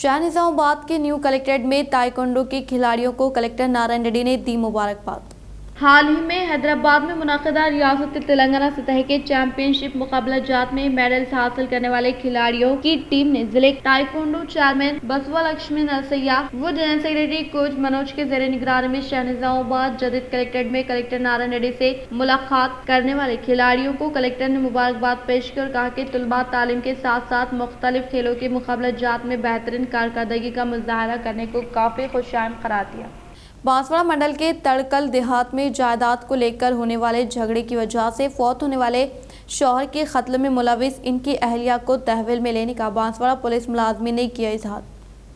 शाह निजामाबाद के न्यू कलेक्ट्रेट में ताइक्वांडो के खिलाड़ियों को कलेक्टर नारायण रेड्डी ने दी मुबारकबाद। हाल ही में हैदराबाद में मुनक़दा रियासत तेलंगाना सतह के चैंपियनशिप मुकाबला जात में मेडल्स हासिल करने वाले खिलाड़ियों की टीम ने जिले ताइक्वांडो चेयरमैन बसवा लक्ष्मी नरसैया व जनरल सेक्रेटरी कोच मनोज के जेर निगरानी में शहर निजामाबाद जदीद कलेक्ट्रेट में कलेक्टर नारायण रेड्डी से मुलाकात करने वाले खिलाड़ियों को कलेक्टर ने मुबारकबाद पेश की और कहा कि तलबा तालीम के साथ साथ मुख्तलिफ खेलों के मुकाबला जात में बेहतरीन कारकर्दगी का मुजाहरा करने को काफ़ी खुशाइम करार दिया। बांसवाड़ा मंडल के तड़कल देहात में जायदाद को लेकर होने वाले झगड़े की वजह से फौत होने वाले शौहर के कत्ल में मुलविस इनकी अहलिया को तहवील में लेने का बांसवाड़ा पुलिस मुलाजमी ने किया इजहार।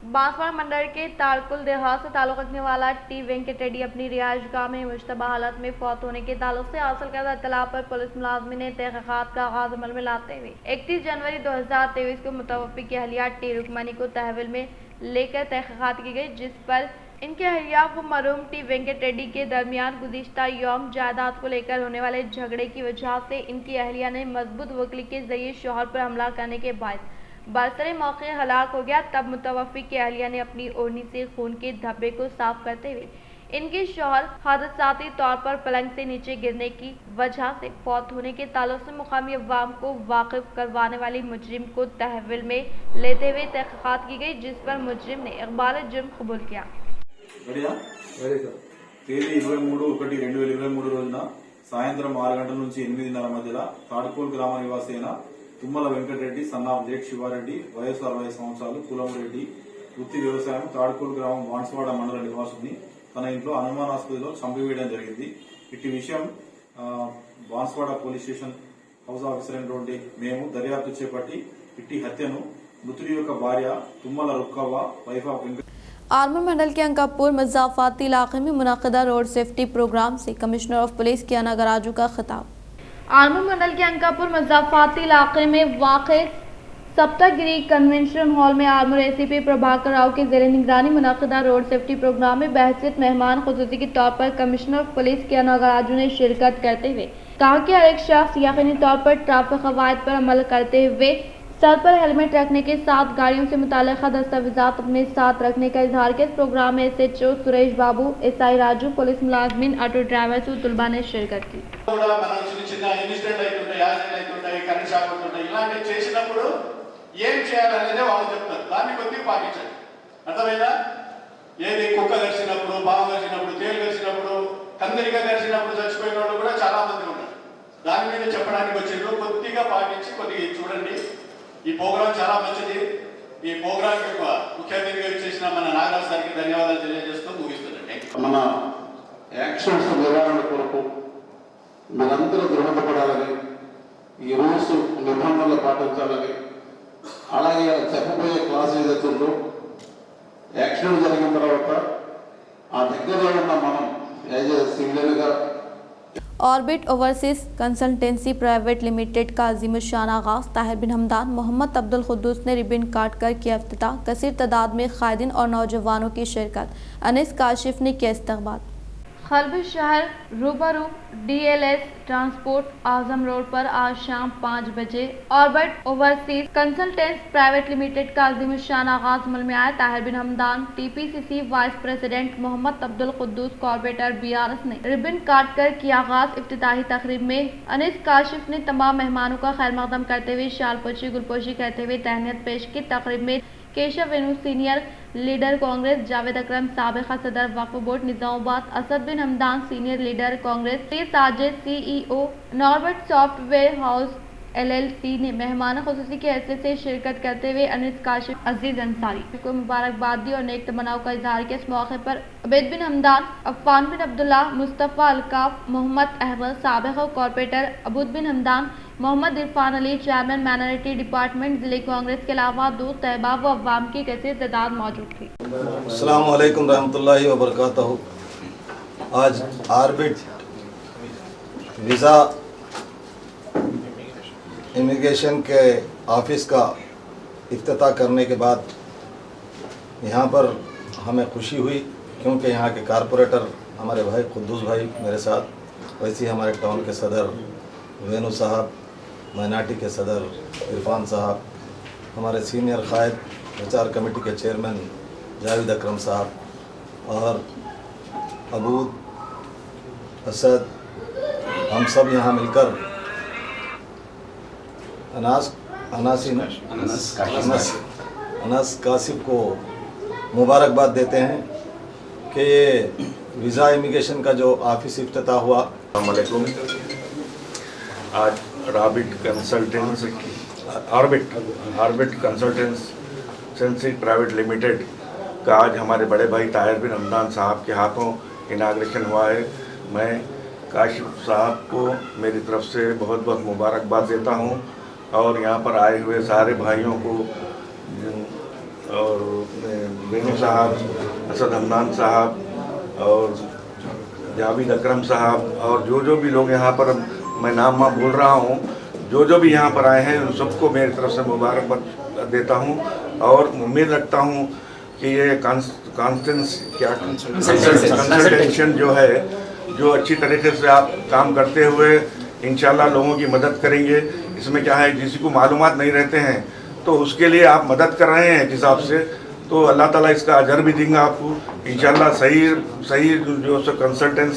बांसवाड़ा मंडल के तारकुल देहात से ताल्लुक रखने वाला टी वेंकट रेड्डी अपनी रिहाइशगाह में मुश्तबा हालत में फौत होने के ताल्लुक से हासिल करदा इत्तला पर पुलिस मुलाजमी ने तहकीकात का आगाज अमल में लाते हुए 31 जनवरी 2023 को मुतवफ़्फ़ी की अहलिया टी रुकमनी को तहवील में लेकर तहकीकात की गई, जिस पर इनके अहलिया को मरहूम टी वेंकट रेड्डी के दरमियान गुज़िश्ता यौम जायदाद को लेकर होने वाले झगड़े की वजह से इनकी अहलिया ने मजबूत वकील के जरिए शौहर पर हमला करने के बाद बरसरे मौके हलाक हो गया। तब मुतवफ़्फ़ी की अहलिया ने अपनी ओढ़नी से खून के धब्बे को साफ करते हुए इनके शौहर हादसाती तौर पर पलंग से नीचे गिरने की वजह से फौत होने के ताल्लुक से मुकामी अवाम को वाकिफ करवाने वाली मुजरिम को तहवील में लेते हुए तहकीकात की गई, जिस पर मुजरिम ने इक़बाल जुर्म कबूल किया। తేదీ 23/1/2023 రోజున సాయంత్రం 6 గంటల నుంచి 8:30 మధ్యలో తాడుకోల్ గ్రామ నివాసి అయిన తుమ్మల వెంకటరెడ్డి సన్నాఫ్ లేట్ శివారెడ్డి వయసు 60 సంవత్సరాలు, కులం రెడ్డి, వృత్తి వ్యవసాయం, తాడుకోల్ గ్రామం బాన్స్వాడ మండల నివాసిని తన ఇంట్లో అనుమానాస్పదలో చంపివేయడం జరిగింది. ఇట్టి విషయం Banswada police station house officer అయినటువంటి మేము దర్యాప్తు చేపట్టి ఇట్టి హత్యను మృతుడి యొక్క భార్య తుమ్మల రుక్కవ్వ వైఫ్ ఆఫ్ आर्मूर मंडल के अंकापुर मज़ाफ़ाती इलाके में मुनक़दा रोड सेफ्टी प्रोग्राम से कमिश्नर ऑफ पुलिस कियाना गराजू का खिताब। आर्मूर मंडल के अंकापुर मज़ाफ़ाती इलाके में वाक़े सप्तागिरी कन्वेंशन हॉल में आर्मूर एसीपी प्रभाकर राव के ज़ेरे निगरानी मुनक़दा रोड सेफ्टी प्रोग्राम में बहसीत मेहमान खुसूसी के तौर पर कमिश्नर ऑफ पुलिस कियाना गराजू ने शिरकत करते हुए कहा कि हर एक शख्स यकीनी तौर पर ट्रैफिक क़वाइद पर अमल करते हुए सर पर हेलमेट रखने के साथ गाड़ियों से मुताल्लिक़ दस्तावेज़ात अपने साथ रखने का इजहार किया। इस प्रोग्राम में SHO Suresh Babu, SI Raju, police मुलाजमीन, ऑटो ड्राइवर्स और तुलबा ने शिरकत की। ఈ ప్రోగ్రామ్ చాలా మంచిది. ఈ ప్రోగ్రామ్ యొక్క ముఖ్య అతిథిగా చేసిన మన నాగరాజు గారికి ధన్యవాదాలు తెలియజేస్తూ ముగిస్తున్నాను. మన యాక్షన్స్ నివారణ కొరకు మనందరూ దృఢపడాలని, ఈ రూల్స్ నిబంధనలు పాటించాలని, అలాగే చెప్పబోయే క్లాస్ ఏదైతే ఉందో యాక్సిడెంట్ జరిగిన తర్వాత ఆ దగ్గరలో ఉన్న మనం యాజ్ ఏ సివిలియన్గా Orbit overseas consultancy private limited का अज़ीमुश्शान आगाज़। ताहिर बिन हमदान, मोहम्मद अब्दुल खुद्दूस ने रिबन काट कर किया इफ्तिताह। कसीर तादाद में क़ायदीन और नौजवानों की शिरकत। अनिस काशिफ ने किया इस्तक़बाल। खल्ब शहर रूबरू DLS ट्रांसपोर्ट आजम रोड पर आज शाम 5 बजे Orbit overseas consultancy private limited का अज़ीमुश्शान आगाज़ अमल में आया। Tahir bin Hamdan, TPCC vice president Mohammed Abdul Khuddus, corporator BRS ने रिबन काट कर किया आगाज़। इफ्तिताही तकरीब में अनिस काशिफ ने तमाम मेहमानों का खैर मकदम करते हुए शालपोशी गुलपोशी करते हुए तहनीत पेश की। तकरीब में केशव वेणु सीनियर लीडर कांग्रेस, जावेद अकरम साबिक़ा सदर Waqf board Nizamabad, Asad bin Hamdan senior leader Congress, Sajid CEO Norbert software house LLC ने मेहमान खुसूसी की हैसियत से शिरकत करते हुए अनिस काशिफ, अजीज अंसारी को मुबारकबाद दी और नेक तमन्नाओं का इजहार किया। इस मौके पर अबैद बिन हमदान, अफ़ान बिन अब्दुल्ला, मुस्तफ़ा अलकाफ, मोहम्मद अहमद साबिक़ा corporator, Abood bin Hamdan, Mohammed Irfan Ali chairman minority department जिले कांग्रेस के अलावा दोस्त तहबा व अवाम की कसीर तादाद मौजूद थी। अस्सलामु अलैकुम रहमतुल्लाहि व बरकातहू। आज ऑर्बिट वीज़ा इमिग्रेशन के ऑफिस का इफ्तिताह करने के बाद यहाँ पर हमें खुशी हुई, क्योंकि यहाँ के कारपोरेटर हमारे भाई खुद्दूस भाई मेरे साथ, वैसे ही हमारे टाउन के सदर वेणु साहब, माइनॉरिटी के सदर इरफान साहब, हमारे सीनियर कायद प्रचार कमेटी के चेयरमैन जावेद अकरम साहब और अबूद, असद, हम सब यहाँ मिलकर अनस कासिफ को मुबारकबाद देते हैं कि ये वीज़ा इमिग्रेशन का जो ऑफिस इफ्तिताह हुआ। आज ऑर्बिट कंसल्टेंसी प्राइवेट लिमिटेड का आज हमारे बड़े भाई ताहिर बिन हमदान साहब के हाथों इनाग्रेशन हुआ है। मैं काशिफ साहब को मेरी तरफ से बहुत बहुत मुबारकबाद देता हूँ और यहाँ पर आए हुए सारे भाइयों को और बेनू साहब, असद हमदान साहब और जावेद अकरम साहब और जो भी लोग यहाँ पर मैं नाम भूल रहा हूँ, जो भी यहाँ पर आए हैं उन सबको मेरी तरफ से मुबारकबाद देता हूँ और उम्मीद रखता हूँ कि ये कंसल्टेशन जो है जो अच्छी तरीके से आप काम करते हुए इंशाल्लाह लोगों की मदद करेंगे। इसमें क्या है, किसी को मालूमात नहीं रहते हैं तो उसके लिए आप मदद कर रहे हैं हिसाब से, तो अल्लाह ताला इसका अजर भी देंगे आपको इंशाल्लाह। सही जो सो कंसल्टेंस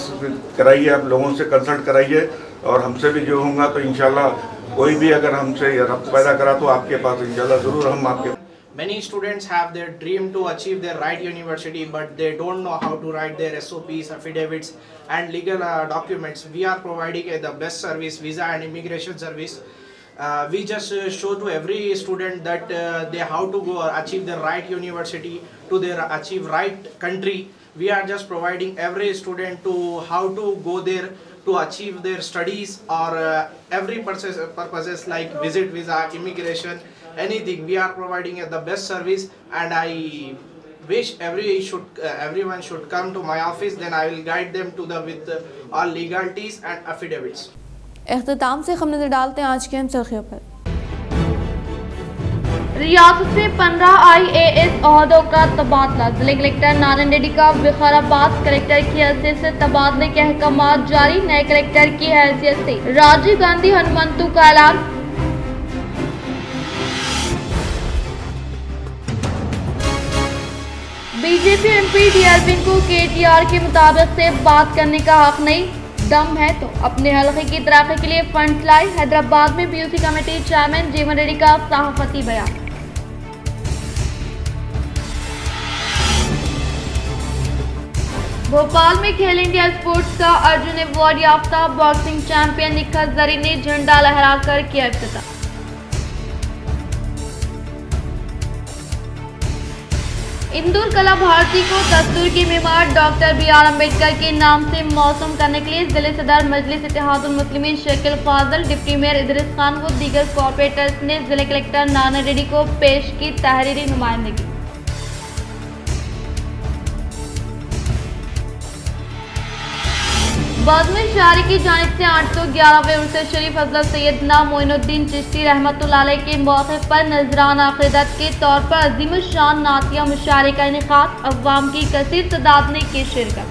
कराइए, आप लोगों से कंसल्ट कराइए और हमसे भी जो होगा तो इंशाल्लाह कोई भी अगर हमसे रब्त पैदा करा तो आपके पास इंशाल्लाह ज़रूर हम आपके। Many students have their dream to achieve their right university, but they don't know how to write their SOPs, affidavits, and legal documents. We are providing the best service, visa and immigration service. We just show to every student that they how to go achieve their right university, to their achieve right country. We are just providing every student to how to go there to achieve their studies or every purposes like visit visa, immigration, anything. We are providing the best service, and I wish everyone should come to my office. Then I will guide them to the with all legalities and affidavits. इख्तिताम से हम नजर डालते हैं आज के अहम सुर्खियों पर। रियासत में 15 IAS ओहदों का तबादला। जिले कलेक्टर नारायण रेड्डी का विकाराबाद कलेक्टर की हैसियत से तबादले के अहकाम जारी। नए कलेक्टर की हैसियत से राजीव गांधी हनुमंतु का ऐलान। बीजेपी MP डी अरविंद को KTR के मुताबिक से बात करने का हक नहीं, दम है तो अपने हल्के की तरक्की के लिए फंड लाए। हैदराबाद में PUC कमेटी चेयरमैन जीवन रेड्डी का सहाफती बयान। भोपाल में खेल इंडिया स्पोर्ट्स का अर्जुन अवार्ड याफ्ता बॉक्सिंग चैंपियन निखत जरी ने झंडा लहराकर किया इफ्तिताह। इंदौर कला भारती को दस्तूर की मीमार डॉक्टर BR अम्बेडकर के नाम से मौसूम करने के लिए जिले सदर मजलिस इत्तेहादुल मुस्लिमीन शेख फाजल, डिप्टी मेयर इदरीस खान व दीगर कॉर्पोरेटर्स ने जिले कलेक्टर नारायण रेड्डी को पेश की तहरीरी नुमाइंदगी। बाज़मी शारी की जानिब से 811वें उर्स शरीफ हज़रत सैयदना मोइनुद्दीन चिश्ती रहमतुल्लाह अलैह के मौक़े पर नजरान अक़ीदत के तौर पर अज़ीम शान नातिया मुशायरे का इनेकाद। अवाम की कसीर तादाद ने की शिरकत।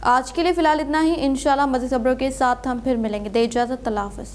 आज के लिए फ़िलहाल इतना ही। इंशाअल्लाह मज़ीद खबरों के साथ हम फिर मिलेंगे। दे इजाज़त, अल्लाह हाफ़िज़।